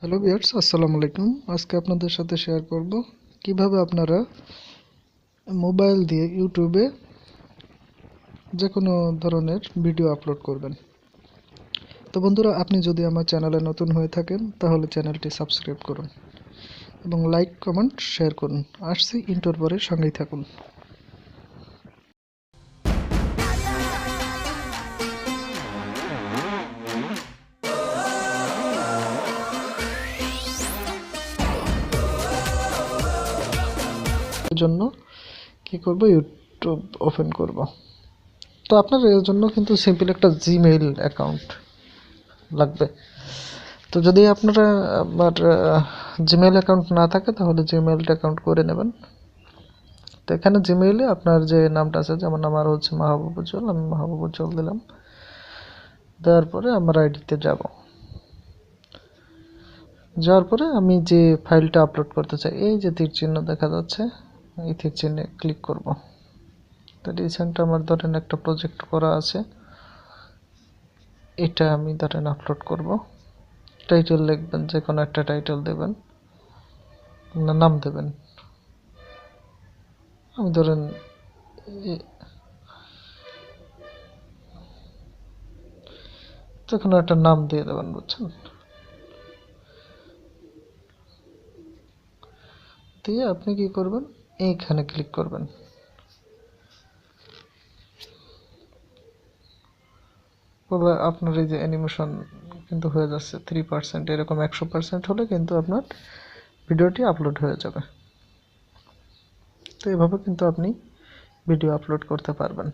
Hello viewers, আসসালামু আলাইকুম। আজকে আপনাদের সাথে শেয়ার করব কিভাবে আপনারা মোবাইল দিয়ে ইউটিউবে যে কোনো ধরনের ভিডিও আপলোড করবেন। তো বন্ধুরা, আপনি যদি আমার চ্যানেলে নতুন হয়ে থাকেন তাহলে চ্যানেলটি সাবস্ক্রাইব করুন এবং লাইক, কমেন্ট, শেয়ার করুন। আসছি ইন্টোর পরে, সঙ্গেই থাকুন। এর জন্য কি করব, ইউটিউব ওপেন করব। তো আপনার এর জন্য কিন্তু সিম্পল একটা জিমেইল অ্যাকাউন্ট লাগবে। তো যদি আপনারা আমার জিমেইল অ্যাকাউন্ট না থাকে তাহলে জিমেইলটা অ্যাকাউন্ট করে নেবেন। তো এখানে জিমেইলে আপনার যে নামটা আছে, যেমন আমার হচ্ছে মাহবুব উজ্জ্বল, আমি মাহবুব উজ্জ্বল দিলাম। দেওয়ার পরে আমার আইডিতে যাওয়ার পরে আমি যে ফাইলটা আপলোড করতে চাই, এই যে তীর চিহ্ন দেখা যাচ্ছে, এই তীর চিহ্নে ক্লিক করব। তো রিসেন্ট আমার ধরেন একটা প্রজেক্ট করা আছে, এটা আমি ধরেন আপলোড করব। টাইটেল লিখবেন, যে কোনো একটা টাইটেল দেবেন, নাম দেবেন। আমি ধরেন যে কোনো একটা নাম দিয়ে দেবেন, বুঝছেন? দিয়ে আপনি কি করবেন, এইখানে ক্লিক করবেন। বলে আপনার এই যে অ্যানিমেশন কিন্তু হয়ে যাচ্ছে 3%, এরকম 100% হলে কিন্তু আপনার ভিডিওটি আপলোড হয়ে যাবে। তো এভাবে কিন্তু আপনি ভিডিও আপলোড করতে পারবেন।